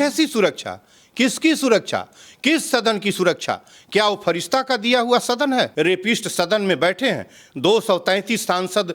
कैसी सुरक्षा? किसकी सुरक्षा? किस सदन की सुरक्षा? क्या वो फरिश्ता का दिया हुआ सदन है? रेपिस्ट सदन में बैठे हैं, 233 सांसद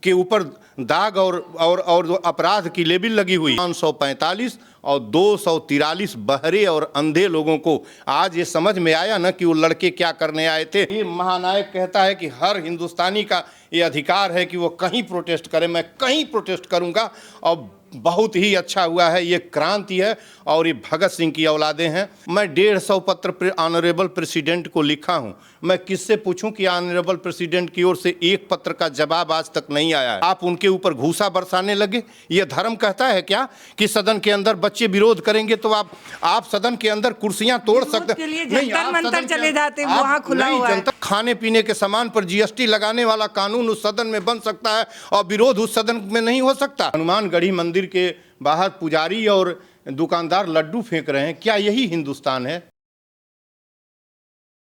के ऊपर दाग और अपराध की लेबल लगी हुई, 545 और 243 बहरे और अंधे लोगों को आज ये समझ में आया ना कि वो लड़के क्या करने आए थे। ये महानायक कहता है कि हर हिंदुस्तानी का ये अधिकार है कि वो कहीं प्रोटेस्ट करे, मैं कहीं प्रोटेस्ट करूंगा। और बहुत ही अच्छा हुआ है, ये क्रांति है और ये भगत सिंह की औलादे हैं। मैं 150 पत्र ऑनरेबल प्रेसिडेंट को लिखा हूं। मैं किससे पूछूं कि ऑनरेबल प्रेसिडेंट की ओर से एक पत्र का जवाब आज तक नहीं आया है। आप उनके ऊपर घूसा बरसाने लगे। ये धर्म कहता है क्या कि सदन के अंदर बच्चे विरोध करेंगे तो आप सदन के अंदर कुर्सियां तोड़ सकते नहीं? आप मंतर चले जाते, वहां खुला हुआ है। खाने पीने के सामान पर जीएसटी लगाने वाला कानून उस सदन में बन सकता है और विरोध उस सदन में नहीं हो सकता। हनुमानगढ़ी मंदिर के बाहर पुजारी और दुकानदार लड्डू फेंक रहे हैं, क्या यही हिंदुस्तान है?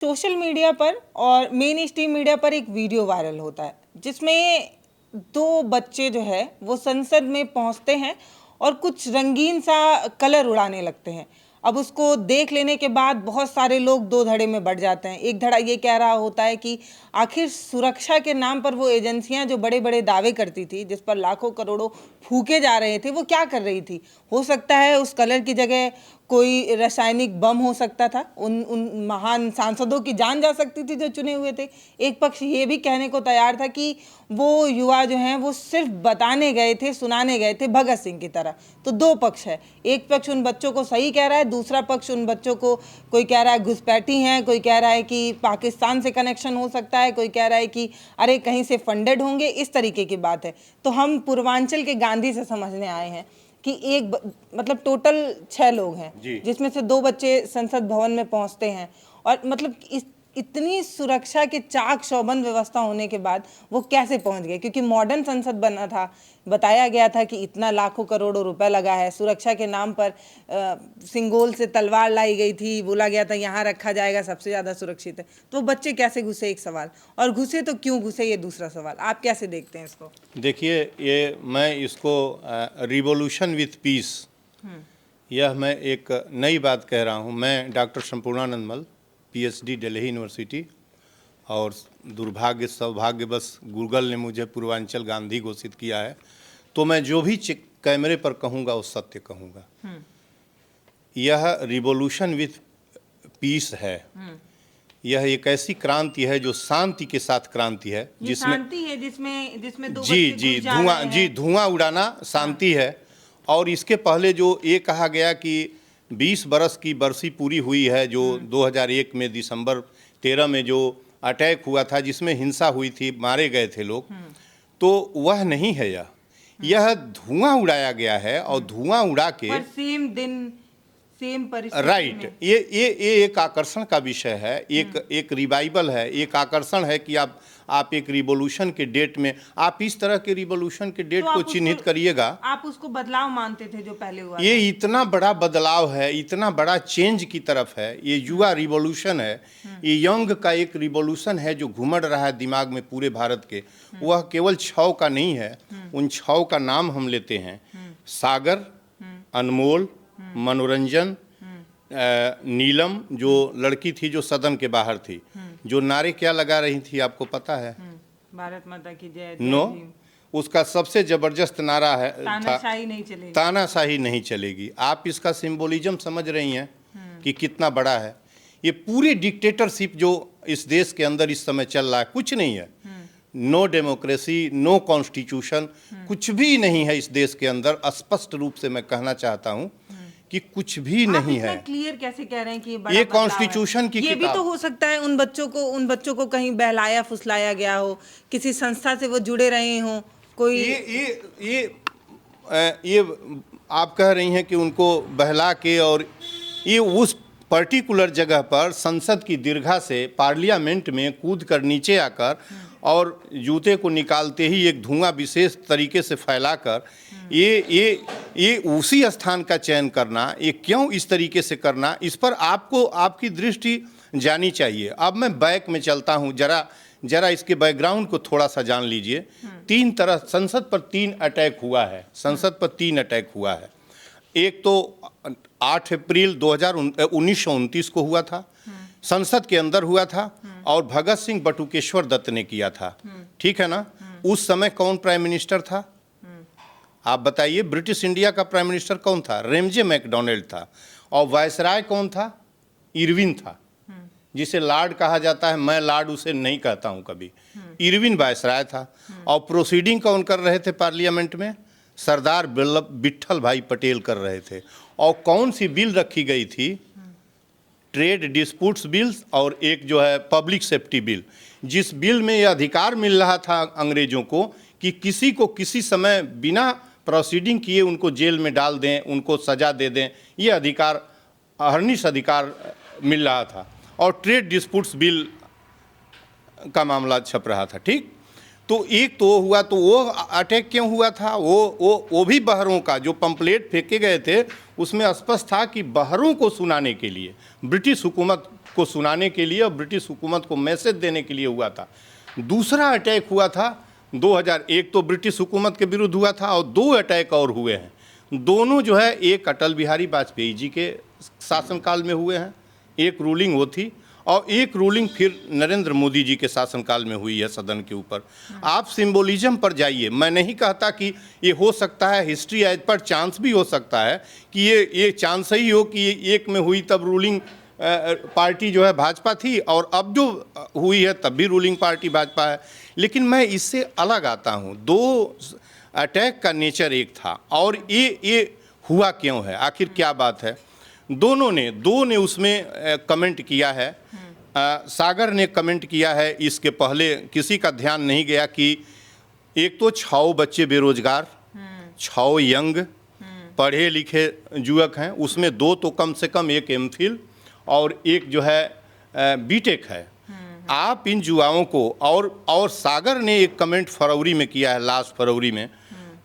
सोशल मीडिया पर और मेन स्ट्रीम मीडिया पर एक वीडियो वायरल होता है जिसमें दो बच्चे जो है वो संसद में पहुंचते हैं और कुछ रंगीन सा कलर उड़ाने लगते हैं। अब उसको देख लेने के बाद बहुत सारे लोग दो धड़े में बढ़ जाते हैं। एक धड़ा ये कह रहा होता है कि आखिर सुरक्षा के नाम पर वो एजेंसियां जो बड़े बड़े दावे करती थी, जिस पर लाखों करोड़ों फूके जा रहे थे, वो क्या कर रही थी? हो सकता है उस कलर की जगह कोई रासायनिक बम हो सकता था, उन महान सांसदों की जान जा सकती थी जो चुने हुए थे। एक पक्ष ये भी कहने को तैयार था कि वो युवा जो हैं वो सिर्फ बताने गए थे, सुनाने गए थे भगत सिंह की तरह। तो दो पक्ष है, एक पक्ष उन बच्चों को सही कह रहा है, दूसरा पक्ष उन बच्चों को कोई कह रहा है घुसपैठी हैं, कोई कह रहा है कि पाकिस्तान से कनेक्शन हो सकता है, कोई कह रहा है कि अरे कहीं से फंडेड होंगे, इस तरीके की बात है। तो हम पूर्वांचल के गांधी से समझने आए हैं कि मतलब टोटल 6 लोग हैं जिसमें से 2 बच्चे संसद भवन में पहुंचते हैं और मतलब इतनी सुरक्षा के चाक चौबंद व्यवस्था होने के बाद वो कैसे पहुंच गए? क्योंकि मॉडर्न संसद बना था, बताया गया था कि इतना लाखों करोड़ों रुपए लगा है, सुरक्षा के नाम पर सिंगोल से तलवार लाई गई थी, बोला गया था यहाँ रखा जाएगा, सबसे ज़्यादा सुरक्षित है। तो बच्चे कैसे घुसे, एक सवाल, और घुसे तो क्यों घुसे, ये दूसरा सवाल। आप कैसे देखते हैं इसको? देखिए, ये मैं इसको रिवॉल्यूशन विथ पीस, यह मैं एक नई बात कह रहा हूँ। मैं डॉक्टर संपूर्णानंद मल, पीएचडी दिल्ली यूनिवर्सिटी, और दुर्भाग्य सौभाग्यवश गूगल ने मुझे पूर्वांचल गांधी घोषित किया है, तो मैं जो भी कैमरे पर कहूँगा वो सत्य कहूँगा। यह रिवॉल्यूशन विथ पीस है। यह एक ऐसी क्रांति है जो शांति के साथ क्रांति है, जिसमें दो धुआं उड़ाना शांति है। और इसके पहले जो ये कहा गया कि 20 बरस की बरसी पूरी हुई है, जो 2001 में दिसंबर 13 में जो अटैक हुआ था, जिसमें हिंसा हुई थी, मारे गए थे लोग, तो वह नहीं है। यह धुआं उड़ाया गया है और धुआं उड़ा के सेम दिन सेम परिस्थिति राइट। ये एक आकर्षण का विषय है, एक रिवाइवल है, एक आकर्षण है कि आप एक रिवॉल्यूशन के डेट में, आप इस तरह के रिवॉल्यूशन के डेट को चिन्हित करिएगा। आप उसको बदलाव मानते थे जो पहले हुआ? ये इतना बड़ा बदलाव है, इतना बड़ा चेंज की तरफ है। ये युवा रिवॉल्यूशन है, ये यंग का एक रिवॉल्यूशन है जो घुमड़ रहा है दिमाग में पूरे भारत के। वह केवल 6 का नहीं है, उन 6 का नाम हम लेते हैं: सागर, अनमोल, मनोरंजन, नीलम, जो लड़की थी जो सदन के बाहर थी, जो नारे क्या लगा रही थी आपको पता है? भारत माता की जय। नो, उसका सबसे जबरदस्त नारा है तानाशाही नहीं चलेगी। तानाशाही नहीं चलेगी। आप इसका सिंबोलिज्म समझ रही हैं कि कितना बड़ा है? ये पूरी डिक्टेटरशिप जो इस देश के अंदर इस समय चल रहा है, कुछ नहीं है। नो डेमोक्रेसी, नो कॉन्स्टिट्यूशन, कुछ भी नहीं है इस देश के अंदर। स्पष्ट रूप से मैं कहना चाहता हूँ कि कुछ भी नहीं है। क्लियर कैसे कह रहे हैं कि ये कॉन्स्टिट्यूशन की ये भी तो हो सकता है उन बच्चों को कहीं बहलाया फुसलाया गया हो, किसी संस्था से वो जुड़े रहे हों, कोई ये आप कह रही हैं कि उनको बहला के, और ये उस पर्टिकुलर जगह पर संसद की दीर्घा से पार्लियामेंट में कूद कर नीचे आकर और जूते को निकालते ही एक धुआं विशेष तरीके से फैलाकर ये उसी स्थान का चयन करना, ये क्यों इस तरीके से करना, इस पर आपको आपकी दृष्टि जानी चाहिए। अब मैं बैक में चलता हूँ, जरा इसके बैकग्राउंड को थोड़ा सा जान लीजिए। 3 तरह संसद पर 3 अटैक हुआ है, संसद पर 3 अटैक हुआ है। एक तो 8 अप्रैल 1929 को हुआ था, संसद के अंदर हुआ था, और भगत सिंह बटुकेश्वर दत्त ने किया था। ठीक है ना? उस समय कौन प्राइम मिनिस्टर था? आप बताइए। ब्रिटिश इंडिया का प्राइम मिनिस्टर कौन था? रेमजे मैकडोनाल्ड था। और वायसराय कौन था? इरविन था, जिसे लॉर्ड कहा जाता है। मैं लॉर्ड उसे नहीं कहता हूं कभी। इरविन वायसराय था। और प्रोसीडिंग कौन कर रहे थे पार्लियामेंट में? सरदार विट्ठल भाई पटेल कर रहे थे। और कौन सी बिल रखी गई थी? ट्रेड डिस्प्यूट्स बिल्स, और एक जो है पब्लिक सेफ्टी बिल, जिस बिल में यह अधिकार मिल रहा था अंग्रेजों को कि किसी को किसी समय बिना प्रोसीडिंग किए उनको जेल में डाल दें, उनको सजा दे दें। ये अधिकार, अहर्निश अधिकार मिल रहा था। और ट्रेड डिस्प्यूट्स बिल का मामला छप रहा था। ठीक, तो एक तो हुआ। तो वो अटैक क्यों हुआ था? वो भी बहरों का जो पंपलेट फेंके गए थे, उसमें स्पष्ट था कि बहरों को सुनाने के लिए, ब्रिटिश हुकूमत को सुनाने के लिए और ब्रिटिश हुकूमत को मैसेज देने के लिए हुआ था। दूसरा अटैक हुआ था 2001, तो ब्रिटिश हुकूमत के विरुद्ध हुआ था, और 2 अटैक और हुए हैं। दोनों जो है, एक अटल बिहारी वाजपेयी जी के शासनकाल में हुए हैं, एक रूलिंग वो थी, और एक रूलिंग फिर नरेंद्र मोदी जी के शासनकाल में हुई है सदन के ऊपर। आप सिंबोलिज्म पर जाइए। मैं नहीं कहता कि ये हो सकता है, हिस्ट्री एज पर चांस भी हो सकता है कि ये चांस ही हो कि एक में हुई तब रूलिंग पार्टी जो है भाजपा थी, और अब जो हुई है तब भी रूलिंग पार्टी भाजपा है। लेकिन मैं इससे अलग आता हूँ। 2 अटैक का नेचर एक था, और ये हुआ क्यों है, आखिर क्या बात है? दो ने उसमें कमेंट किया है। सागर ने कमेंट किया है। इसके पहले किसी का ध्यान नहीं गया कि एक तो 6 बच्चे बेरोजगार, 6 यंग पढ़े लिखे युवक हैं, उसमें 2 तो कम से कम, एक एमफिल और एक जो है बीटेक है। आप इन युवाओं को, और सागर ने एक कमेंट फरवरी में किया है, लास्ट फरवरी में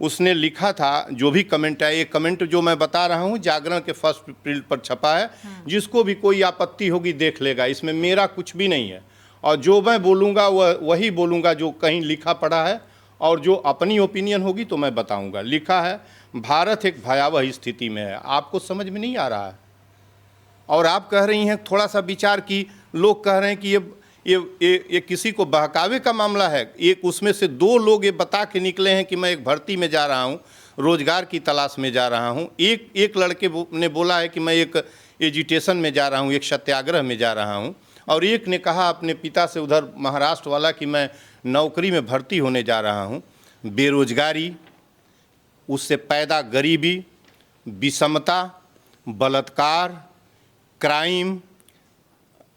उसने लिखा था, जो भी कमेंट है, ये कमेंट जो मैं बता रहा हूँ जागरण के 1 अप्रैल पर छपा है। जिसको भी कोई आपत्ति होगी देख लेगा, इसमें मेरा कुछ भी नहीं है, और जो मैं बोलूँगा वही बोलूँगा जो कहीं लिखा पड़ा है, और जो अपनी ओपिनियन होगी तो मैं बताऊँगा। लिखा है, भारत एक भयावह स्थिति में है। आपको समझ में नहीं आ रहा है, और आप कह रही हैं थोड़ा सा विचार की, लोग कह रहे हैं कि ये किसी को बहकावे का मामला है। एक उसमें से 2 लोग ये बता के निकले हैं कि मैं एक भर्ती में जा रहा हूँ, रोजगार की तलाश में जा रहा हूँ। एक लड़के ने बोला है कि मैं एक एजिटेशन में जा रहा हूँ, एक सत्याग्रह में जा रहा हूँ, और एक ने कहा अपने पिता से, उधर महाराष्ट्र वाला, कि मैं नौकरी में भर्ती होने जा रहा हूँ। बेरोजगारी, उससे पैदा गरीबी, विषमता, बलात्कार, क्राइम,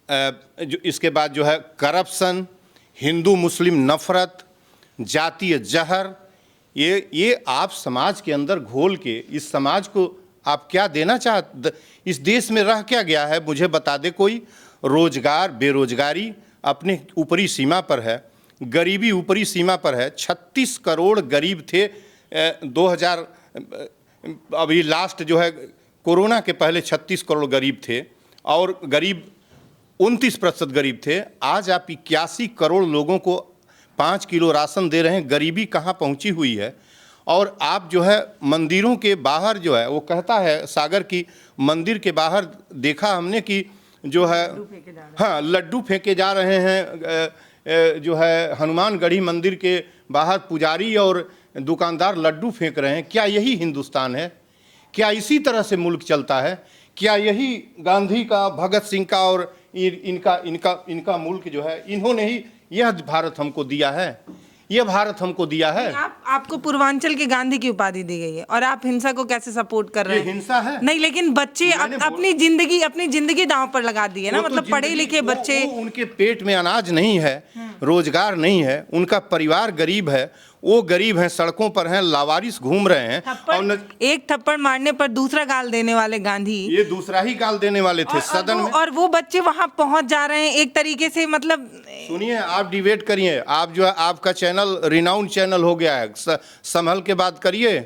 जो इसके बाद जो है करप्शन, हिंदू मुस्लिम नफरत, जातीय जहर, ये आप समाज के अंदर घोल के इस समाज को आप क्या देना चाहते? इस देश में रह क्या गया है, मुझे बता दे कोई। रोजगार, बेरोजगारी अपने ऊपरी सीमा पर है, गरीबी ऊपरी सीमा पर है। 36 करोड़ गरीब थे 2000, अभी लास्ट जो है कोरोना के पहले 36 करोड़ गरीब थे, और गरीब 29% गरीब थे। आज आप 81 करोड़ लोगों को 5 किलो राशन दे रहे हैं। गरीबी कहाँ पहुँची हुई है। और आप जो है मंदिरों के बाहर जो है, वो कहता है सागर की, मंदिर के बाहर देखा हमने कि जो है, हाँ, लड्डू फेंके जा रहे हैं। जो है हनुमानगढ़ी मंदिर के बाहर पुजारी और दुकानदार लड्डू फेंक रहे हैं। क्या यही हिंदुस्तान है? क्या इसी तरह से मुल्क चलता है? क्या यही गांधी का, भगत सिंह का और इनका मुल्क जो है, इन्होंने ही यह भारत हमको दिया है, यह भारत हमको दिया है। आपको पूर्वांचल के गांधी की उपाधि दी गई है, और आप हिंसा को कैसे सपोर्ट कर रहे हैं? हिंसा है नहीं, लेकिन बच्चे अपनी जिंदगी दांव पर लगा दी है ना। मतलब पढ़े लिखे बच्चे, उनके पेट में अनाज नहीं है, रोजगार नहीं है, उनका परिवार गरीब है, वो गरीब हैं, सड़कों पर हैं, लावारिस घूम रहे हैं। एक थप्पड़ मारने पर दूसरा गाल देने वाले गांधी, ये दूसरा ही गाल देने वाले थे सदन में, और वो बच्चे वहां पहुंच जा रहे हैं एक तरीके से। मतलब सुनिए, आप डिबेट करिए, आप जो है, आपका चैनल रिनाउंड चैनल हो गया है, संभल के बात करिए।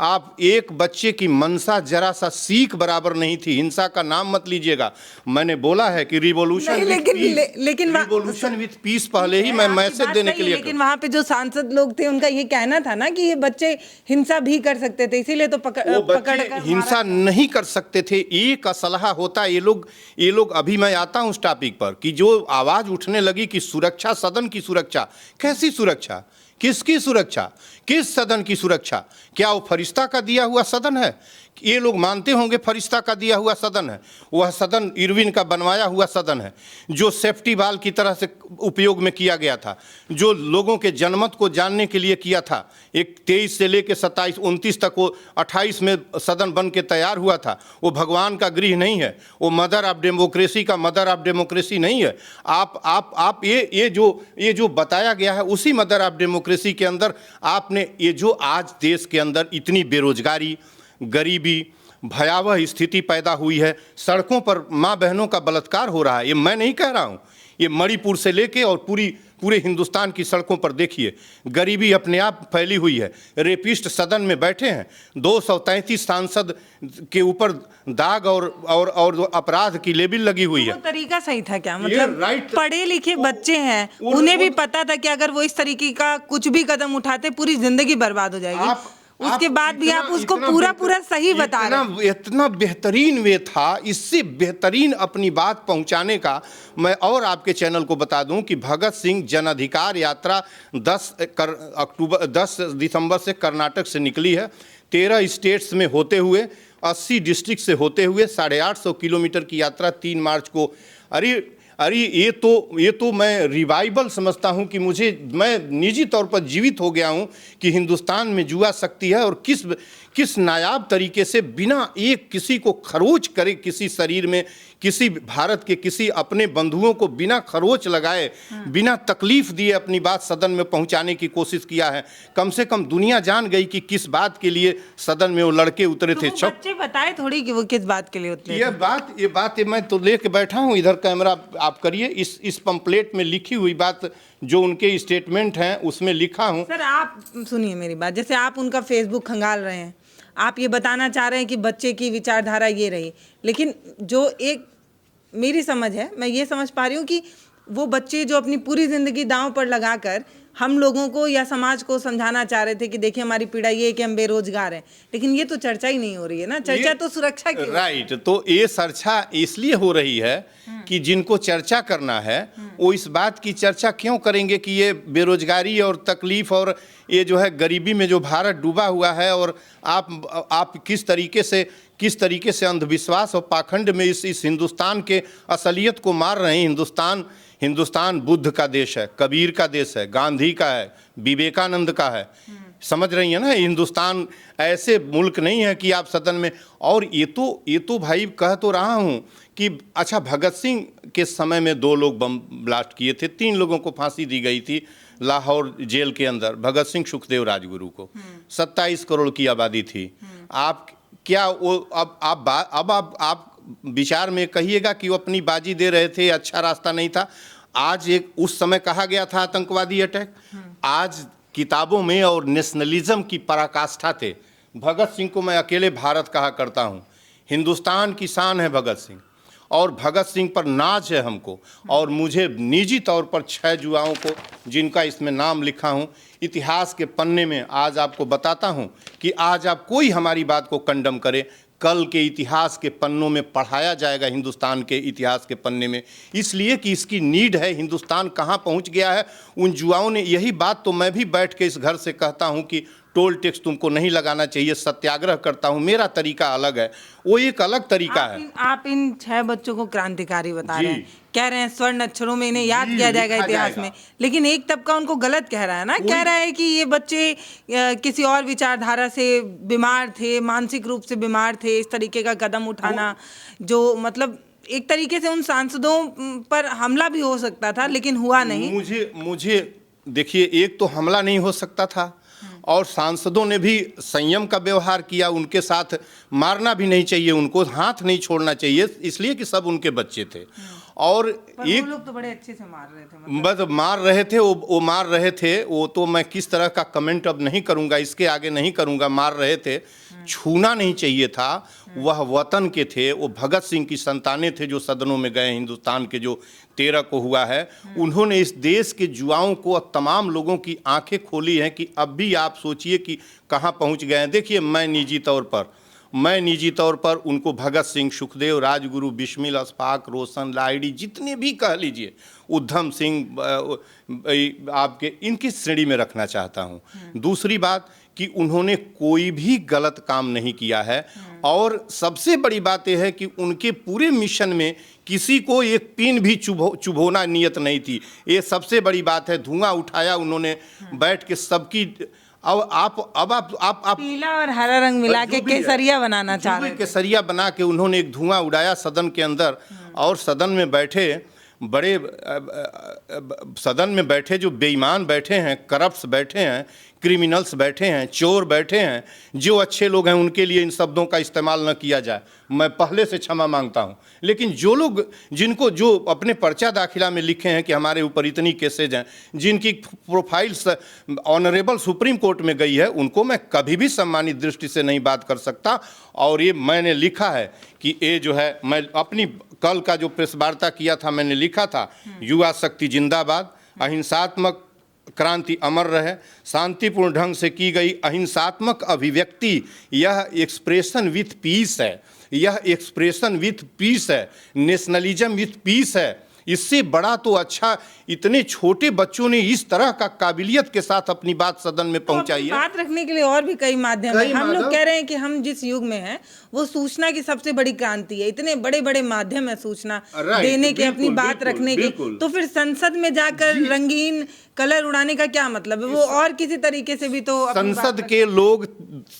आप एक बच्चे की मनसा जरा सा सीख बराबर नहीं थी। हिंसा का नाम मत लीजिएगा। मैंने बोला है कि रिवॉल्यूशन नहीं, लेकिन रिवॉल्यूशन विथ पीस पहले ही मैं मैसेज देने के लिए। लेकिन वहां पे जो सांसद लोग थे उनका ये कहना था ना कि ये बच्चे हिंसा भी कर सकते थे, इसीलिए तो पकड़ कर हिंसा नहीं कर सकते थे। एक असलहा होता है। ये लोग अभी मैं आता हूं उस टॉपिक पर कि जो आवाज उठने लगी कि सुरक्षा, सदन की सुरक्षा, कैसी सुरक्षा, किसकी सुरक्षा, किस सदन की सुरक्षा? क्या वो फरिश्ता का दिया हुआ सदन है? ये लोग मानते होंगे फरिश्ता का दिया हुआ सदन है। वह सदन इरविन का बनवाया हुआ सदन है, जो सेफ्टी वाल की तरह से उपयोग में किया गया था, जो लोगों के जनमत को जानने के लिए किया था। एक 23 से लेकर 27, 29 तक, वो 28 में सदन बन के तैयार हुआ था। वो भगवान का गृह नहीं है, वो मदर ऑफ डेमोक्रेसी का मदर ऑफ डेमोक्रेसी नहीं है। आप ये जो बताया गया है उसी मदर ऑफ डेमोक्रेसी के अंदर आपने ये जो आज देश के अंदर इतनी बेरोजगारी, गरीबी, भयावह स्थिति पैदा हुई है, सड़कों पर माँ बहनों का बलात्कार हो रहा है। ये मैं नहीं कह रहा हूँ, ये मणिपुर से लेके और पूरे हिंदुस्तान की सड़कों पर देखिए, गरीबी अपने आप फैली हुई है। रेपिस्ट सदन में बैठे हैं, 233 सांसद के ऊपर दाग और अपराध की लेबल लगी हुई है। वो तरीका सही था क्या? मतलब पढ़े लिखे बच्चे हैं, उन्हें भी पता था कि अगर वो इस तरीके का कुछ भी कदम उठाते पूरी जिंदगी बर्बाद हो जाएगी। उसके बाद भी आप उसको पूरा सही बता रहे हैं। इतना बेहतरीन वे था। इससे बेहतरीन अपनी बात पहुंचाने का मैं और आपके चैनल को बता दूं कि भगत सिंह जन अधिकार यात्रा 10 दिसंबर से कर्नाटक से निकली है, 13 स्टेट्स में होते हुए, 80 डिस्ट्रिक्ट से होते हुए 850 किलोमीटर की यात्रा 3 मार्च को। अरे ये तो मैं रिवाइवल समझता हूँ कि मैं निजी तौर पर जीवित हो गया हूँ कि हिंदुस्तान में जुआ शक्ति है और किस नायाब तरीके से बिना एक किसी को खरोच करे, किसी शरीर में किसी भारत के किसी अपने बंधुओं को बिना खरोच लगाए, बिना तकलीफ दिए अपनी बात सदन में पहुंचाने की कोशिश किया है। कम से कम दुनिया जान गई कि किस बात के लिए सदन में वो लड़के उतरे थे। बच्चे बताए थोड़ी कि वो किस बात के लिए उतरे। ये बात मैं तो लेके बैठा हूँ, इधर कैमरा आप करिए। इस पंपलेट में लिखी हुई बात जो उनके स्टेटमेंट हैं उसमें लिखा हूँ। सर आप सुनिए मेरी बात, जैसे आप उनका फेसबुक खंगाल रहे हैं, आप ये बताना चाह रहे हैं कि बच्चे की विचारधारा ये रही, लेकिन जो एक मेरी समझ है, मैं ये समझ पा रही हूँ कि वो बच्चे जो अपनी पूरी ज़िंदगी दांव पर लगाकर हम लोगों को या समाज को समझाना चाह रहे थे कि देखिए हमारी पीड़ा ये है कि हम बेरोजगार हैं, लेकिन ये तो चर्चा ही नहीं हो रही है ना। चर्चा तो सुरक्षा की। राइट, तो ये चर्चा इसलिए हो रही है कि जिनको चर्चा करना है वो इस बात की चर्चा क्यों करेंगे कि ये बेरोजगारी और तकलीफ और ये जो है गरीबी में जो भारत डूबा हुआ है, और आप किस तरीके से अंधविश्वास और पाखंड में इस हिंदुस्तान के असलियत को मार रहे हैं। हिंदुस्तान बुद्ध का देश है, कबीर का देश है, गांधी का है, विवेकानंद का है। समझ रही है ना? हिंदुस्तान ऐसे मुल्क नहीं है कि आप सदन में। और ये तो भाई कह तो रहा हूँ कि अच्छा, भगत सिंह के समय में 2 लोग बम ब्लास्ट किए थे, 3 लोगों को फांसी दी गई थी लाहौर जेल के अंदर। भगत सिंह, सुखदेव, राजगुरु को 27 करोड़ की आबादी थी। आप क्या वो अब विचार में कहिएगा कि वो अपनी बाजी दे रहे थे, अच्छा रास्ता नहीं था। आज उस समय कहा गया था आतंकवादी अटैक, आज किताबों में और नेशनलिज्म की पराकाष्ठा थे। भगत सिंह को मैं अकेले भारत कहा करता हूँ। हिंदुस्तान की शान है भगत सिंह, और भगत सिंह पर नाज है हमको। और मुझे निजी तौर पर 6 युवाओं को, जिनका इसमें नाम लिखा हूँ, इतिहास के पन्ने में आज आपको बताता हूँ कि आज आप कोई हमारी बात को कंडम करे, कल के इतिहास के पन्नों में पढ़ाया जाएगा, हिंदुस्तान के इतिहास के पन्ने में, इसलिए कि इसकी नीड है। हिंदुस्तान कहाँ पहुँच गया है उन युवाओं ने। यही बात तो मैं भी बैठ के इस घर से कहता हूँ कि टोल टैक्स तुमको नहीं लगाना चाहिए, सत्याग्रह करता हूँ। मेरा तरीका अलग है, वो एक अलग तरीका है। आप इन 6 बच्चों को क्रांतिकारी बता रहे हैं, कह रहे हैं स्वर्ण अक्षरों में इन्हें याद किया जाएगा इतिहास में, लेकिन एक तबका उनको गलत कह रहा है ना। कह रहा है कि ये बच्चे किसी और विचारधारा से बीमार थे, मानसिक रूप से बीमार थे। इस तरीके का कदम उठाना जो मतलब एक तरीके से उन सांसदों पर हमला भी हो सकता था, लेकिन हुआ नहीं। मुझे देखिए, एक तो हमला नहीं हो सकता था, और सांसदों ने भी संयम का व्यवहार किया। उनके साथ मारना भी नहीं चाहिए, उनको हाथ नहीं छोड़ना चाहिए, इसलिए कि सब उनके बच्चे थे। और पर एक वो लोग तो बड़े अच्छे से मार रहे थे, मतलब बस मार रहे थे, वो मार रहे थे, वो तो मैं किस तरह का कमेंट अब नहीं करूंगा, इसके आगे नहीं करूंगा। मार रहे थे, छूना नहीं चाहिए था। वह वतन के थे, वो भगत सिंह की संतानें थे जो सदनों में गए, हिंदुस्तान के जो 13 को हुआ है। उन्होंने इस देश के युवाओं को और तमाम लोगों की आंखें खोली हैं कि अब भी आप सोचिए कि कहाँ पहुँच गए हैं। देखिए, मैं निजी तौर पर उनको भगत सिंह, सुखदेव, राजगुरु, बिस्मिल, अशफाक, रोशन, लाहिड़ी, जितने भी कह लीजिए, उधम सिंह, आपके इनकी श्रेणी में रखना चाहता हूँ। दूसरी बात कि उन्होंने कोई भी गलत काम नहीं किया है, और सबसे बड़ी बात यह है कि उनके पूरे मिशन में किसी को एक पिन भी चुभोना नियत नहीं थी। ये सबसे बड़ी बात है। धुआं उठाया उन्होंने बैठ के सबकी। अब आप पीला और हरा रंग मिला के केसरिया बनाना चाह रहे थे। केसरिया बना के उन्होंने एक धुआं उड़ाया सदन के अंदर, और सदन में बैठे सदन में बैठे जो बेईमान बैठे हैं, करप्ट्स बैठे हैं, क्रिमिनल्स बैठे हैं, चोर बैठे हैं, जो अच्छे लोग हैं उनके लिए इन शब्दों का इस्तेमाल न किया जाए, मैं पहले से क्षमा मांगता हूं। लेकिन जो लोग जो अपने पर्चा दाखिला में लिखे हैं कि हमारे ऊपर इतनी केसेज हैं, जिनकी प्रोफाइल ऑनरेबल सुप्रीम कोर्ट में गई है, उनको मैं कभी भी सम्मानित दृष्टि से नहीं बात कर सकता। और ये मैंने लिखा है कि ये जो है, मैं अपनी कल का जो प्रेस वार्ता किया था, मैंने लिखा था, युवा शक्ति जिंदाबाद, अहिंसात्मक क्रांति अमर रहे, शांतिपूर्ण ढंग से की गई अहिंसात्मक अभिव्यक्ति, यह एक्सप्रेशन विथ पीस है, यह एक्सप्रेशन विथ पीस है, नेशनलिज्म विथ पीस है। इससे बड़ा तो अच्छा इतने छोटे बच्चों ने इस तरह का काबिलियत के साथ अपनी बात सदन में पहुंचाई है। बात रखने के लिए और भी कई माध्यम हैं। हम लोग कह रहे हैं कि हम जिस युग में हैं वो सूचना की सबसे बड़ी क्रांति है, इतने बड़े बड़े माध्यम है सूचना देने के, अपनी बात रखने की। तो फिर संसद में जाकर रंगीन कलर उड़ाने का क्या मतलब है? वो और किसी तरीके से भी तो संसद के लोग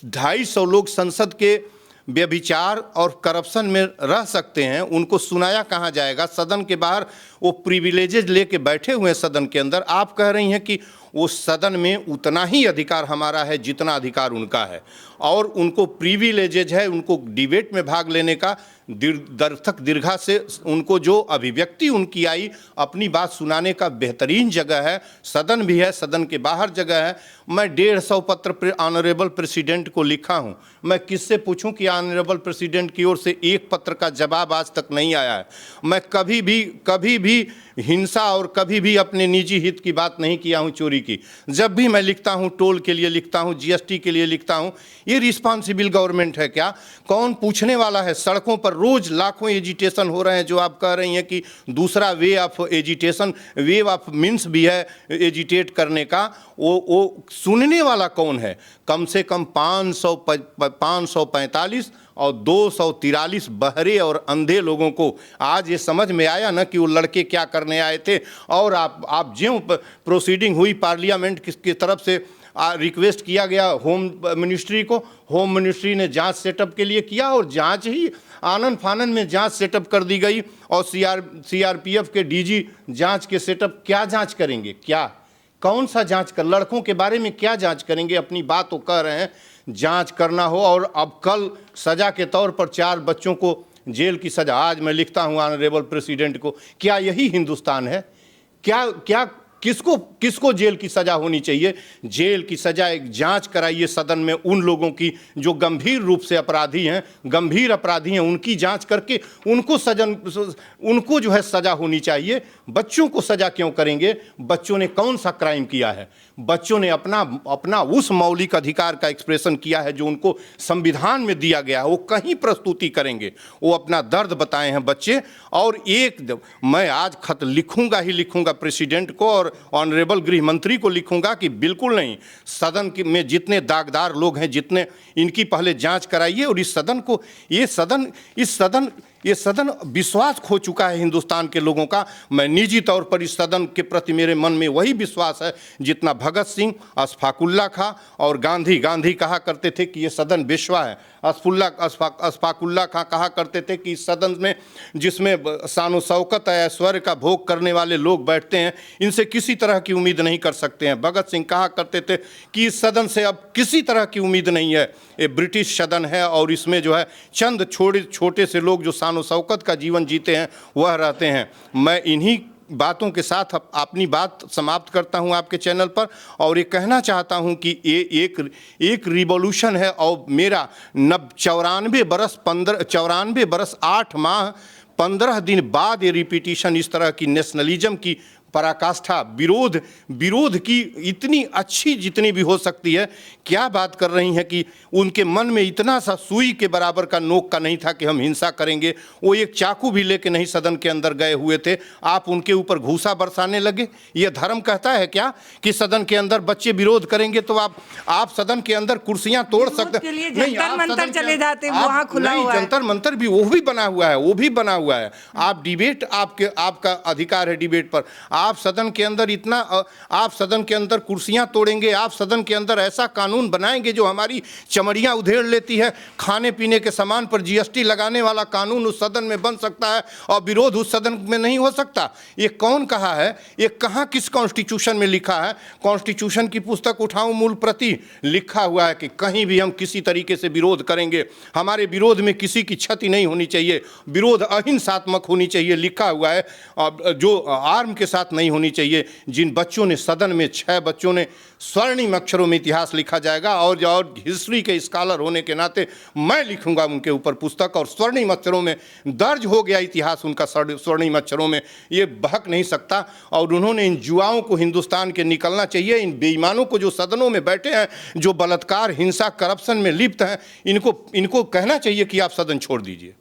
250 लोग संसद के व्यभिचार और करप्शन में रह सकते हैं, उनको सुनाया कहाँ जाएगा? सदन के बाहर वो प्रिविलेजेज लेके बैठे हुए हैं सदन के अंदर। आप कह रही हैं कि वो सदन में उतना ही अधिकार हमारा है जितना अधिकार उनका है, और उनको प्रिविलेजेज है, उनको डिबेट में भाग लेने का, दर्शक दीर्घा से उनको जो अभिव्यक्ति उनकी आई, अपनी बात सुनाने का बेहतरीन जगह है। सदन भी है, सदन के बाहर जगह है। मैं 150 पत्र ऑनरेबल प्रेसिडेंट को लिखा हूं। मैं किससे पूछूं कि ऑनरेबल प्रेसिडेंट की ओर से एक पत्र का जवाब आज तक नहीं आया है। मैं कभी भी हिंसा और कभी भी अपने निजी हित की बात नहीं किया हूं, चोरी की। जब भी मैं लिखता हूं, टोल के लिए लिखता हूं, जीएसटी के लिए लिखता हूं। ये रिस्पॉन्सिबल गवर्नमेंट है क्या? कौन पूछने वाला है? सड़कों पर रोज लाखों एजिटेशन हो रहे हैं, जो आप कह रही हैं कि दूसरा way of agitation, way of means भी है एजिटेट करने का। वो सुनने वाला कौन है? कम से कम 545 और 243 बहरे और अंधे लोगों को आज ये समझ में आया ना कि वो लड़के क्या करने आए थे। और आप ज्यों प्रोसीडिंग हुई पार्लियामेंट की तरफ से, रिक्वेस्ट किया गया होम मिनिस्ट्री को, होम मिनिस्ट्री ने जांच सेटअप के लिए किया, और जांच ही आनन फानन में जांच सेटअप कर दी गई। और सीआरपीएफ के डीजी जांच के सेटअप, क्या जांच करेंगे? क्या कौन सा जांच कर, लड़कों के बारे में क्या जांच करेंगे? अपनी बात तो कह रहे हैं जांच करना हो, और अब कल सजा के तौर पर 4 बच्चों को जेल की सजा। आज मैं लिखता हूं ऑनरेबल प्रेसिडेंट को, क्या यही हिंदुस्तान है? क्या किसको जेल की सजा होनी चाहिए? जेल की सजा एक जांच कराइए सदन में उन लोगों की जो गंभीर रूप से अपराधी हैं, उनकी जांच करके उनको जो है सजा होनी चाहिए। बच्चों को सजा क्यों करेंगे? बच्चों ने कौन सा क्राइम किया है? बच्चों ने अपना उस मौलिक अधिकार का एक्सप्रेशन किया है जो उनको संविधान में दिया गया है। वो कहीं प्रस्तुति करेंगे, वो अपना दर्द बताए हैं बच्चे। और मैं आज खत लिखूंगा प्रेसिडेंट को और ऑनरेबल गृह मंत्री को लिखूंगा कि बिल्कुल नहीं, सदन में जितने दागदार लोग हैं, जितने इनकी पहले जांच कराइए। और इस सदन विश्वास खो चुका है हिंदुस्तान के लोगों का। मैं निजी तौर पर इस सदन के प्रति मेरे मन में वही विश्वास है जितना भगत सिंह, अशफाकुल्ला खां और गांधी कहा करते थे कि ये सदन बेश्वा है। अशफाकुल्ला खां कहा करते थे कि इस सदन में जिसमें शान शौकत ऐश्वर्य का भोग करने वाले लोग बैठते हैं, इनसे किसी तरह की उम्मीद नहीं कर सकते हैं। भगत सिंह कहा करते थे कि इस सदन से अब किसी तरह की उम्मीद नहीं है, ये ब्रिटिश सदन है और इसमें जो है चंद छोटे से लोग जो शान शौकत का जीवन जीते हैं वह रहते हैं। मैं इन्हीं बातों के साथ अपनी बात समाप्त करता हूं आपके चैनल पर और ये कहना चाहता हूं कि ये एक रिवॉल्यूशन है और मेरा 94 बरस 8 माह 15 दिन बाद ये रिपीटिशन इस तरह की नेशनलिज्म की पराकाष्ठा, विरोध की इतनी अच्छी जितनी भी हो सकती है, क्या बात कर रही हैं कि उनके मन में इतना सा सुई के बराबर का नोक का नहीं था कि हम हिंसा करेंगे। वो एक चाकू भी लेके नहीं सदन के अंदर गए हुए थे, आप उनके ऊपर घूसा बरसाने लगे। ये धर्म कहता है क्या कि सदन के अंदर बच्चे विरोध करेंगे तो आप सदन के अंदर कुर्सियां तोड़ सकते हैं? जंतर मंतर चले जाते हैं, वहां खुला हुआ है। जंतर मंतर भी वो भी बना हुआ है, आप डिबेट, आपका अधिकार है डिबेट पर। आप सदन के अंदर कुर्सियां तोड़ेंगे, आप सदन के अंदर ऐसा कानून बनाएंगे जो हमारी चमड़ियां उधेड़ लेती है। खाने पीने के सामान पर जीएसटी लगाने वाला कानून उस सदन में बन सकता है और विरोध उस सदन में नहीं हो सकता। ये कौन कहा है? ये कहां किस कॉन्स्टिट्यूशन में लिखा है? कॉन्स्टिट्यूशन की पुस्तक उठाऊं, मूल प्रति लिखा हुआ है कि कहीं भी हम किसी तरीके से विरोध करेंगे, हमारे विरोध में किसी की क्षति नहीं होनी चाहिए, विरोध अहिंसात्मक होनी चाहिए, लिखा हुआ है। जो आर्म के साथ नहीं होनी चाहिए। जिन बच्चों ने सदन में 6 बच्चों ने स्वर्णिम अक्षरों में इतिहास लिखा जाएगा और हिस्ट्री के स्कॉलर होने के नाते मैं लिखूंगा उनके ऊपर पुस्तक और स्वर्णिम अक्षरों में दर्ज हो गया इतिहास उनका स्वर्णिम अक्षरों में, ये बहक नहीं सकता। और उन्होंने इन जुआओं को हिंदुस्तान के निकलना चाहिए, इन बेईमानों को जो सदनों में बैठे हैं, जो बलात्कार, हिंसा, करप्शन में लिप्त हैं, इनको कहना चाहिए कि आप सदन छोड़ दीजिए।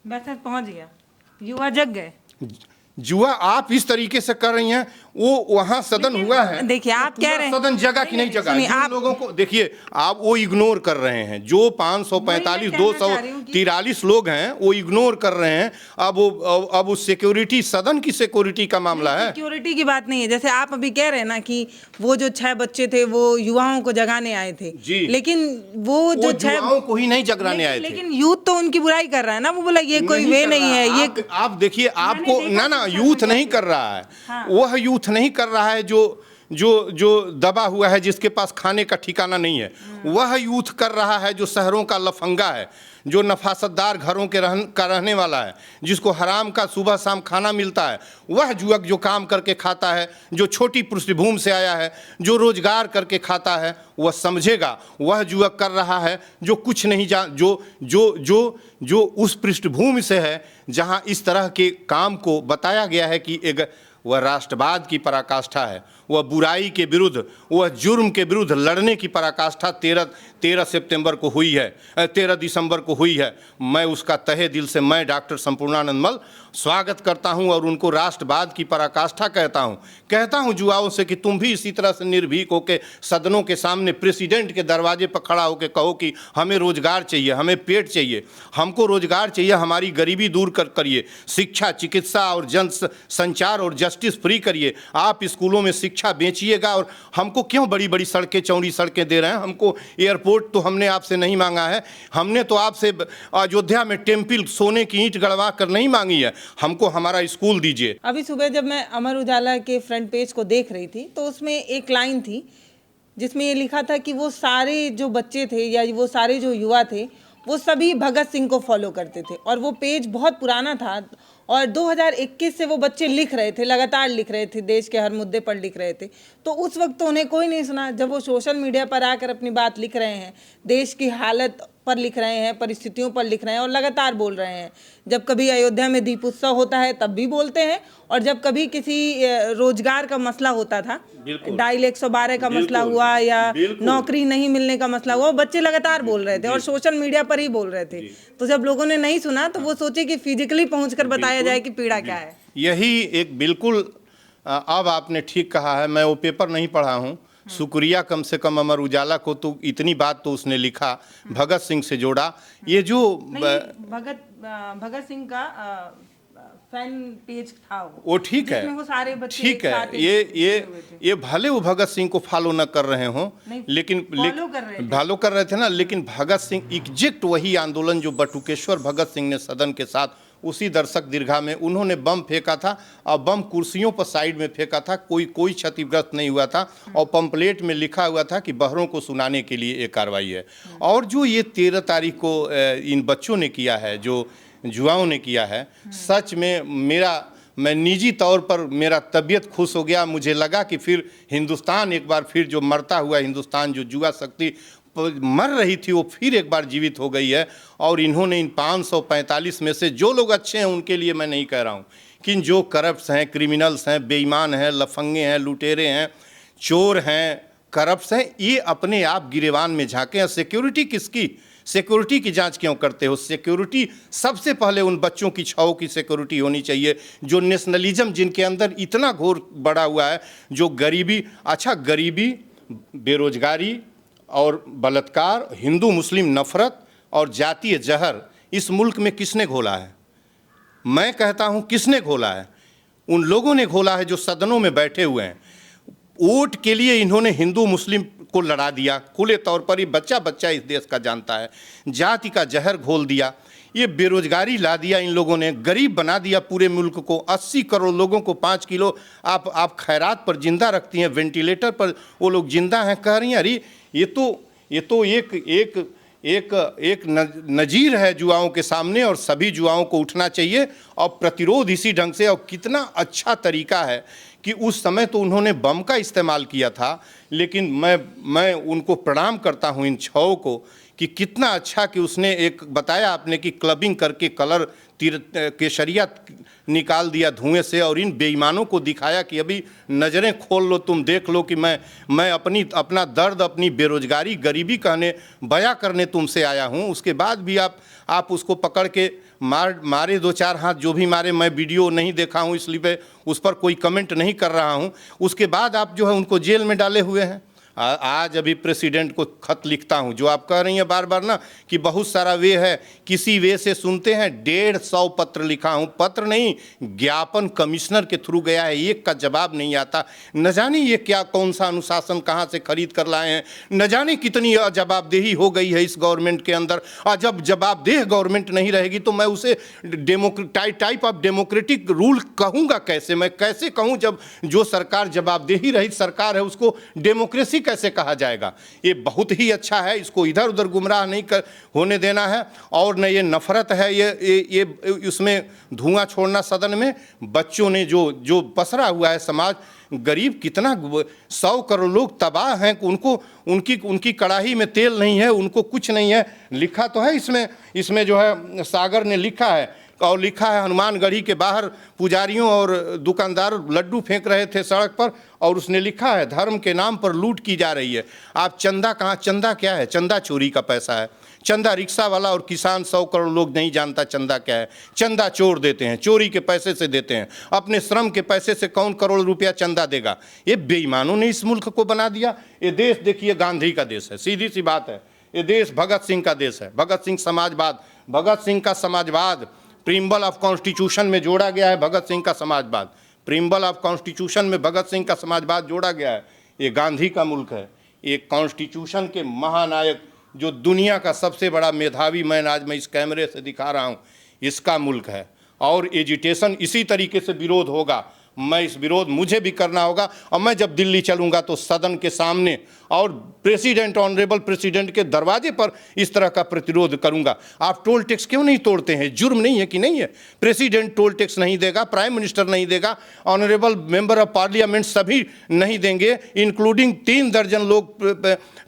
मैसेज पहुंच गया, युवा जग गए। जुआ आप इस तरीके से कर रही हैं, वो वहां सदन हुआ है। देखिए आप कह रहे हैं सदन जगह की नहीं जगह, आप लोगों को देखिए, आप वो इग्नोर कर रहे हैं। जो 545 243 लोग हैं वो इग्नोर कर रहे हैं। अब वो सिक्योरिटी, सदन की सिक्योरिटी का मामला है, सिक्योरिटी की बात नहीं है। जैसे आप अभी कह रहे हैं ना कि वो जो 6 बच्चे थे वो युवाओं को जगाने आए थे जी, लेकिन वो जो 6 युवाओं को ही नहीं जगाने आए थे। लेकिन यूथ तो उनकी बुराई कर रहा है ना, वो बोला ये कोई वे नहीं है। ये आप देखिए, आपको ना यूथ नहीं कर रहा है। हाँ। वह यूथ नहीं कर रहा है जो दबा हुआ है, जिसके पास खाने का ठिकाना नहीं है। वह यूथ कर रहा है जो शहरों का लफंगा है, जो नफासतदार घरों के रहने वाला है, जिसको हराम का सुबह शाम खाना मिलता है। वह युवक जो काम करके खाता है, जो छोटी पृष्ठभूमि से आया है, जो रोजगार करके खाता है, वह समझेगा। वह युवक कर रहा है जो कुछ नहीं जो उस पृष्ठभूमि से है जहां इस तरह के काम को बताया गया है कि वह राष्ट्रवाद की पराकाष्ठा है, वह बुराई के विरुद्ध, वह जुर्म के विरुद्ध लड़ने की पराकाष्ठा 13 सितंबर को हुई है, 13 दिसंबर को हुई है। मैं उसका तहे दिल से मैं डॉक्टर संपूर्णानंद मल स्वागत करता हूं और उनको राष्ट्रवाद की पराकाष्ठा कहता हूं युवाओं से कि तुम भी इसी तरह से निर्भीक होकर सदनों के सामने प्रेसिडेंट के दरवाजे पर खड़ा होकर कहो कि हमें रोजगार चाहिए, हमें पेट चाहिए, हमको रोजगार चाहिए, हमारी गरीबी दूर करिए, शिक्षा, चिकित्सा और जन संचार और जस्टिस फ्री करिए। आप स्कूलों में शिक्षा बेचिएगा और हमको क्यों बड़ी बड़ी सड़कें, चौड़ी सड़कें दे रहे हैं? हमको एयरपोर्ट तो हमने आपसे नहीं मांगा है, हमने तो आपसे अयोध्या में टेम्पल सोने की ईंट गड़वा कर नहीं मांगी है, हमको हमारा स्कूल दीजिए। अभी सुबह जब मैं अमर उजाला के फ्रंट पेज को देख रही थी तो उसमें एक लाइन थी जिसमें ये लिखा था कि वो सारे जो बच्चे थे या वो सारे जो युवा थे वो सभी भगत सिंह को फॉलो करते थे। और वो पेज बहुत पुराना था और 2021 से वो बच्चे लिख रहे थे, लगातार लिख रहे थे, देश के हर मुद्दे पर लिख रहे थे। तो उस वक्त तो उन्हें कोई नहीं सुना। जब वो सोशल मीडिया पर आकर अपनी बात लिख रहे हैं, देश की हालत पर लिख रहे हैं, परिस्थितियों पर लिख रहे हैं और लगातार बोल रहे हैं। जब कभी अयोध्या में दीप उत्सव होता है तब भी बोलते हैं और जब कभी किसी रोजगार का मसला होता था, डायल 112 का मसला हुआ या नौकरी नहीं मिलने का मसला हुआ, बच्चे लगातार बोल रहे थे और सोशल मीडिया पर ही बोल रहे थे। तो जब लोगों ने नहीं सुना तो वो सोचे कि फिजिकली पहुंचकर बताया जाए कि पीड़ा क्या है। यही एक बिल्कुल अब आपने ठीक कहा है। मैं वो पेपर नहीं पढ़ा हूँ, शुक्रिया कम से कम अमर उजाला को, तो इतनी बात तो उसने लिखा, भगत सिंह से जोड़ा। ये जो भगत सिंह का फैन पेज था वो ठीक है, जिसमें वो सारे बच्चे ठीक एक साथ है। हुए थे। ये भले वो भगत सिंह को फॉलो न कर रहे हों, नहीं, लेकिन फॉलो कर रहे थे ना, लेकिन भगत सिंह एग्जैक्ट वही आंदोलन जो बटुकेश्वर भगत सिंह ने सदन के साथ उसी दर्शक दीर्घा में उन्होंने बम फेंका था, और बम कुर्सियों पर साइड में फेंका था, कोई क्षतिग्रस्त नहीं हुआ था, और पंपलेट में लिखा हुआ था कि बहरों को सुनाने के लिए ये कार्रवाई है। और जो ये 13 तारीख को इन बच्चों ने किया है, जो युवाओं ने किया है, सच में मैं निजी तौर पर मेरा तबीयत खुश हो गया। मुझे लगा कि फिर हिंदुस्तान एक बार फिर जो मरता हुआ हिंदुस्तान, जो जुआ शक्ति मर रही थी, वो फिर एक बार जीवित हो गई है। और इन्होंने इन 545 में से जो लोग अच्छे हैं उनके लिए मैं नहीं कह रहा हूँ, कि जो करप्ट्स हैं, क्रिमिनल्स हैं, बेईमान हैं, लफंगे हैं, लुटेरे हैं, चोर हैं, करप्ट्स हैं, ये अपने आप गिरेबान में झांके हैं। सिक्योरिटी किसकी? सिक्योरिटी की जांच क्यों करते हो? सिक्योरिटी सबसे पहले उन बच्चों की छाओं की सिक्योरिटी होनी चाहिए, जो नेशनलिज्म जिनके अंदर इतना घोर बढ़ा हुआ है, जो गरीबी, अच्छा गरीबी, बेरोजगारी और बलात्कार, हिंदू मुस्लिम नफरत और जातीय जहर इस मुल्क में किसने घोला है? मैं कहता हूं किसने घोला है? उन लोगों ने घोला है जो सदनों में बैठे हुए हैं। वोट के लिए इन्होंने हिंदू मुस्लिम को लड़ा दिया, खुले तौर पर। ये बच्चा बच्चा इस देश का जानता है। जाति का जहर घोल दिया, ये बेरोजगारी ला दिया इन लोगों ने, गरीब बना दिया पूरे मुल्क को। 80 करोड़ लोगों को 5 किलो आप खैरात पर जिंदा रखती हैं, वेंटिलेटर पर वो लोग जिंदा हैं। कह रही हैं अरे ये तो एक नजीर है जुआओं के सामने, और सभी जुआओं को उठना चाहिए और प्रतिरोध इसी ढंग से। और कितना अच्छा तरीका है कि उस समय तो उन्होंने बम का इस्तेमाल किया था, लेकिन मैं उनको प्रणाम करता हूं इन छाओं को, कि कितना अच्छा कि उसने एक बताया आपने कि क्लबिंग करके कलर केसरिया निकाल दिया धुएं से, और इन बेईमानों को दिखाया कि अभी नज़रें खोल लो, तुम देख लो कि मैं अपना दर्द, अपनी बेरोजगारी, गरीबी कहने बयां करने तुमसे आया हूं। उसके बाद भी आप उसको पकड़ के मारे 2-4 हाथ, जो भी मारे। मैं वीडियो नहीं देखा हूं, इसलिए मैं उस पर कोई कमेंट नहीं कर रहा हूं। उसके बाद आप जो है उनको जेल में डाले हुए हैं। आज अभी प्रेसिडेंट को खत लिखता हूं, जो आप कह रही हैं बार बार ना कि बहुत सारा वे है, किसी वे से सुनते हैं। 150 पत्र लिखा हूं, पत्र नहीं, ज्ञापन कमिश्नर के थ्रू गया है, एक का जवाब नहीं आता। न जाने ये क्या, कौन सा अनुशासन कहां से खरीद कर लाए हैं, न जाने कितनी जवाबदेही हो गई है इस गवर्नमेंट के अंदर। और जब जवाबदेह गवर्नमेंट नहीं रहेगी तो मैं उसे टाइप ऑफ डेमोक्रेटिक रूल कहूँगा कैसे? मैं कैसे कहूँ जब जो सरकार जवाबदेही रहित सरकार है उसको डेमोक्रेसी कैसे कहा जाएगा? ये बहुत ही अच्छा है, इसको इधर उधर गुमराह नहीं होने देना है। और न ये नफरत है, ये उसमें धुआं छोड़ना सदन में। बच्चों ने जो पसरा हुआ है समाज, गरीब कितना 100 करोड़ लोग तबाह हैं, उनकी कड़ाही में तेल नहीं है, उनको कुछ नहीं है। लिखा तो है इसमें जो है सागर ने लिखा है, और लिखा है हनुमानगढ़ी के बाहर पुजारियों और दुकानदार लड्डू फेंक रहे थे सड़क पर, और उसने लिखा है धर्म के नाम पर लूट की जा रही है। आप चंदा कहाँ? चंदा क्या है? चंदा चोरी का पैसा है। चंदा रिक्शा वाला और किसान 100 करोड़ लोग नहीं जानता चंदा क्या है। चंदा चोर देते हैं, चोरी के पैसे से देते हैं, अपने श्रम के पैसे से कौन करोड़ रुपया चंदा देगा? ये बेईमानों ने इस मुल्क को बना दिया। ये देश देखिए गांधी का देश है, सीधी सी बात है। ये देश भगत सिंह का देश है। भगत सिंह समाजवाद, भगत सिंह का समाजवाद प्रीम्बल ऑफ कॉन्स्टिट्यूशन में जोड़ा गया है। भगत सिंह का समाजवाद प्रीम्बल ऑफ कॉन्स्टिट्यूशन में भगत सिंह का समाजवाद जोड़ा गया है। ये गांधी का मुल्क है। ये कॉन्स्टिट्यूशन के महानायक, जो दुनिया का सबसे बड़ा मेधावी, आज मैं इस कैमरे से दिखा रहा हूँ, इसका मुल्क है। और एजिटेशन इसी तरीके से विरोध होगा। मैं इस विरोध मुझे भी करना होगा, और मैं जब दिल्ली चलूंगा तो सदन के सामने और प्रेसिडेंट, ऑनरेबल प्रेसिडेंट के दरवाजे पर इस तरह का प्रतिरोध करूंगा। आप टोल टैक्स क्यों नहीं तोड़ते हैं? जुर्म नहीं है कि नहीं है? प्रेसिडेंट टोल टैक्स नहीं देगा, प्राइम मिनिस्टर नहीं देगा, ऑनरेबल मेंबर ऑफ पार्लियामेंट सभी नहीं देंगे, इंक्लूडिंग 3 दर्जन लोग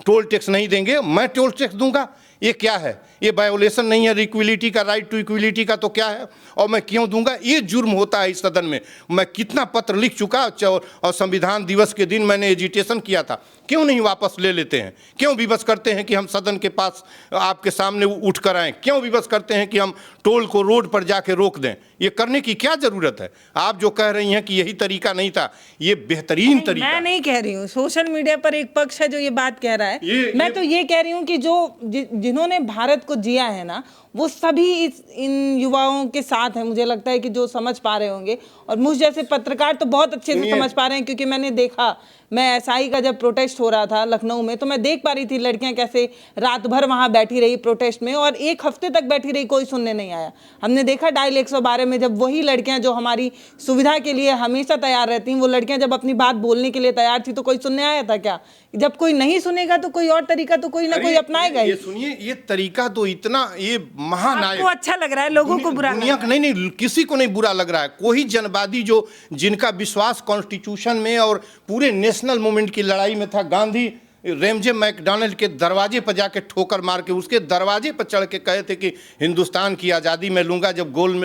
टोल टैक्स नहीं देंगे। मैं टोल टैक्स दूंगा? ये क्या है? ये वायोलेशन नहीं है इक्विलिटी का, राइट टू इक्विलिटी का? तो क्या है? और मैं क्यों दूंगा? ये जुर्म होता है इस सदन में। मैं कितना पत्र लिख चुका, और संविधान दिवस के दिन मैंने एजिटेशन किया था। क्यों नहीं वापस ले लेते हैं? क्यों विवश करते हैं कि हम सदन के पास आपके सामने उठ कर आएँ? क्यों विवश करते हैं कि हम टोल को रोड पर जाके रोक दें? ये करने की क्या जरूरत है? आप जो कह रही हैं कि यही तरीका नहीं था, ये बेहतरीन तरीका। मैं नहीं कह रही हूँ, सोशल मीडिया पर एक पक्ष है जो ये बात कह रहा है। मैं तो ये कह रही हूँ कि जिन्होंने भारत को जिया है ना, वो सभी इन युवाओं के साथ हैं। मुझे लगता है कि जो समझ पा रहे होंगे, और मुझ जैसे पत्रकार तो बहुत अच्छे से समझ पा रहे हैं, क्योंकि मैंने देखा, मैं एसआई का जब प्रोटेस्ट हो रहा था लखनऊ में, तो मैं देख पा रही थी लड़कियां कैसे रात भर वहां बैठी रही प्रोटेस्ट में, और 1 हफ्ते तक बैठी रही, कोई सुनने नहीं आया। हमने देखा डायल 112 में जब वही लड़कियां जो हमारी सुविधा के लिए हमेशा तैयार रहती हैं, वो लड़कियां जब अपनी बात बोलने के लिए तैयार थी, तो कोई सुनने आया था क्या? जब कोई नहीं सुनेगा तो कोई और तरीका तो कोई ना कोई अपनाएगा ही। ये सुनिए, ये तरीका तो इतना, ये महानायक, आपको अच्छा लग रहा है, लोगों को बुरा दुनिया का नहीं, किसी को नहीं बुरा लग रहा है। कोई जनवादी जो जिनका विश्वास कॉन्स्टिट्यूशन में और पूरे नेशनल मूवमेंट की लड़ाई में था, गांधी रेमजे मैकडॉनल्ड के दरवाजे पर जाके ठोकर मार के उसके दरवाजे पर चढ़ के कहे थे कि हिंदुस्तान की आज़ादी मैं लूंगा, जब गोल्ड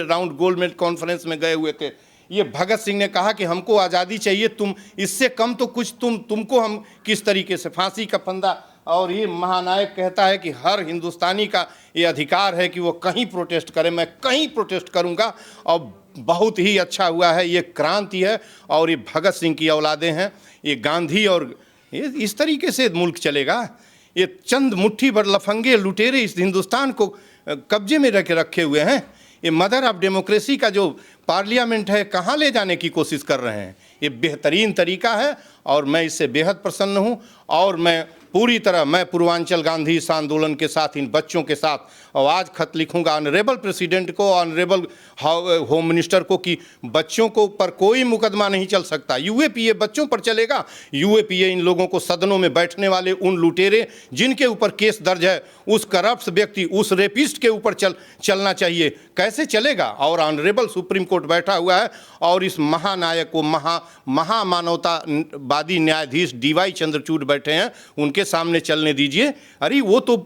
मेडल कॉन्फ्रेंस में गए हुए थे। ये भगत सिंह ने कहा कि हमको आज़ादी चाहिए, तुम इससे कम तो कुछ तुमको हम किस तरीके से, फांसी का फंदा। और ये महानायक कहता है कि हर हिंदुस्तानी का ये अधिकार है कि वो कहीं प्रोटेस्ट करे, मैं कहीं प्रोटेस्ट करूंगा। और बहुत ही अच्छा हुआ है, ये क्रांति है, और ये भगत सिंह की औलादें हैं, ये गांधी, और ये इस तरीके से मुल्क चलेगा? ये चंद मुट्ठी भर लफंगे लुटेरे इस हिंदुस्तान को कब्जे में रखे हुए हैं। ये मदर ऑफ डेमोक्रेसी का जो पार्लियामेंट है, कहाँ ले जाने की कोशिश कर रहे हैं? ये बेहतरीन तरीका है, और मैं इससे बेहद प्रसन्न हूँ। और मैं पूरी तरह, मैं पूर्वांचल गांधी इस आंदोलन के साथ, इन बच्चों के साथ, और आज खत लिखूंगा ऑनरेबल प्रेसिडेंट को, ऑनरेबल होम मिनिस्टर को, कि बच्चों को पर कोई मुकदमा नहीं चल सकता। यूएपीए बच्चों पर चलेगा। यूएपीए इन लोगों को, सदनों में बैठने वाले उन लुटेरे जिनके ऊपर केस दर्ज है, उस करप्ट व्यक्ति, उस रेपिस्ट के ऊपर चलना चाहिए। कैसे चलेगा? और ऑनरेबल सुप्रीम कोर्ट बैठा हुआ है, और इस महानायक को, महामानवतावादी न्यायाधीश डीवाई चंद्रचूड़ बैठे हैं, उनके सामने चलने दीजिए। अरे वो तो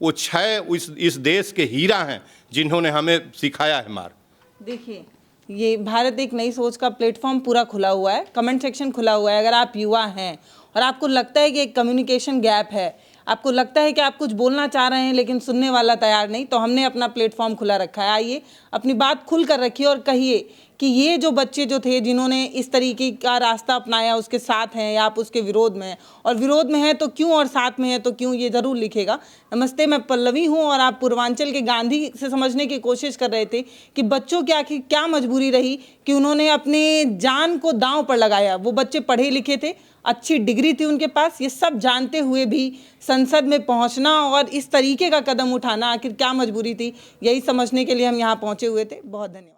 वो 6 इस देश के हीरा हैं जिन्होंने हमें सिखाया है मार्ग। देखिए, ये भारत एक नई सोच का प्लेटफॉर्म पूरा खुला हुआ है, कमेंट सेक्शन खुला हुआ है। अगर आप युवा हैं और आपको लगता है कि एक कम्युनिकेशन गैप है, आपको लगता है कि आप कुछ बोलना चाह रहे हैं लेकिन सुनने वाला तैयार नहीं, तो हमने अपना प्लेटफॉर्म खुला रखा है। आइए, अपनी बात खुल कर रखिए और कहिए कि ये जो बच्चे जो थे जिन्होंने इस तरीके का रास्ता अपनाया, उसके साथ हैं या आप उसके विरोध में हैं, और विरोध में हैं तो क्यों, और साथ में हैं तो क्यों, ये ज़रूर लिखेगा। नमस्ते, मैं पल्लवी हूँ, और आप पूर्वांचल के गांधी से समझने की कोशिश कर रहे थे कि बच्चों की आखिर क्या मजबूरी रही कि उन्होंने अपने जान को दांव पर लगाया। वो बच्चे पढ़े लिखे थे, अच्छी डिग्री थी उनके पास, ये सब जानते हुए भी संसद में पहुंचना और इस तरीके का कदम उठाना, आखिर क्या मजबूरी थी, यही समझने के लिए हम यहाँ पहुंचे हुए थे। बहुत धन्यवाद।